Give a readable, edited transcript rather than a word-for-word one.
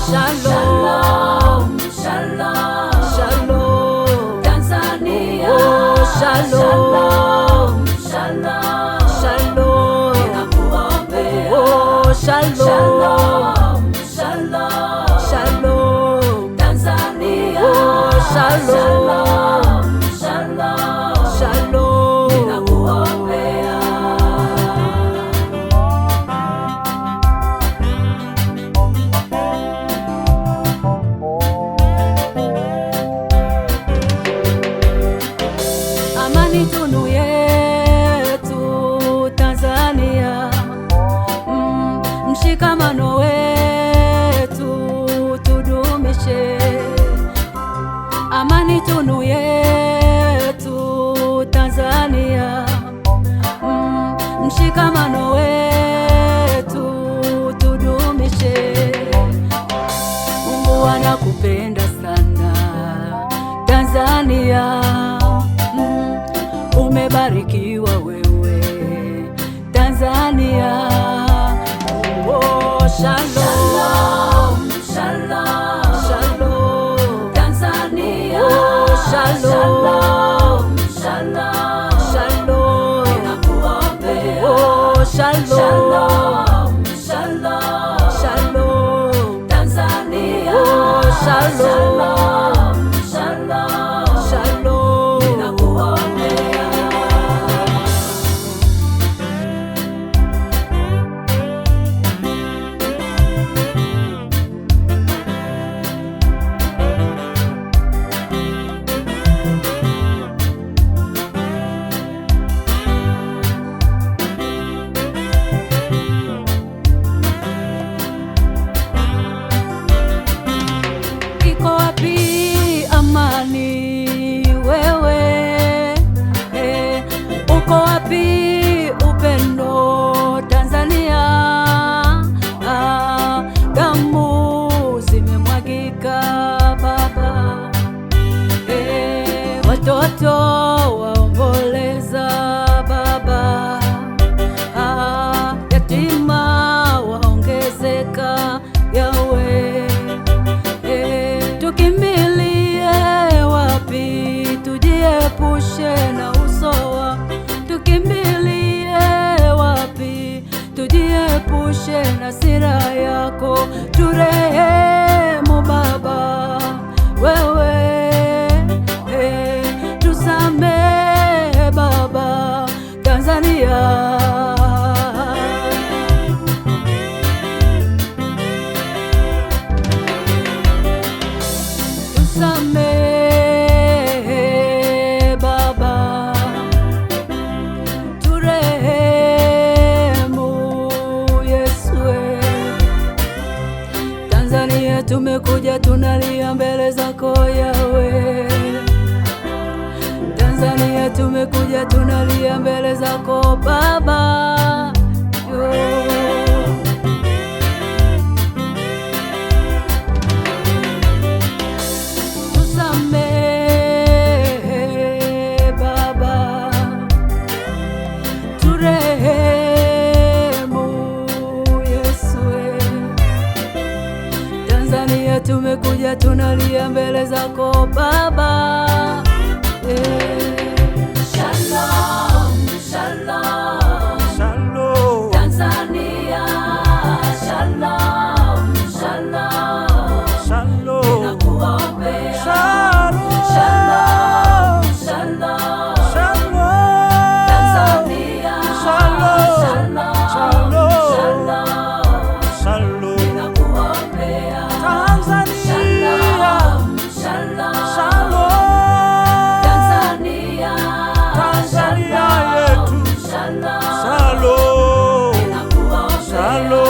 Shalom, shalom, shalom, Tanzania. Oh, shalom, shalom, shalom, ninakuombea. Oh, shalom, shalom, shalom, Tanzania. Oh, shalom, shalom, shalom, ninakuombea. Amani tunu yetu Tanzania, mshikamano wetu tudumishe. Amani tunu yetu Tanzania, mshikamano wetu tudumishe. Mungu anakupenda sana Tanzania, umebarikiwa wewe Tanzania. Oh, shalom, shalom, shalom, Tanzania. Oh, shalom, shalom, shalom, ninakuombea. Oh, shalom, shalom, shalom, Tanzania. Oh, shalom, shalom, shalom, ninakuombea. Iko wapi amani wewe? Uko wapi upendo Tanzania? Damu zimemwagika baba, watoto waomboleza baba, yatima waongezeka yawe. Tukimbilie wapi? Tujiepushe na usowa. Tukimbilie wapi? Tujiepushe na hasira yako. Turehemu baba wewe, tusamehe baba Tanzania. Tusamehe baba, turehemu Yesue. Tanzania tumekuja tunalia mbele zako Yawe. Tanzania tumekuja tunalia mbele zako baba yo. Tanzania tumekuja tunalia mbele zako baba. Shalom, shalom, shalom, Tanzania. Shalom, shalom, shalom, ninakuombea. Shalom, shalom, shalom, shalom, Tanzania. Shalom, shalom, shalom, shalom, ninakuombea. Shalom, shalom, shalom, Tanzania. Tanzania yetu. Shalom, shalom, ninakuombea. Shalom.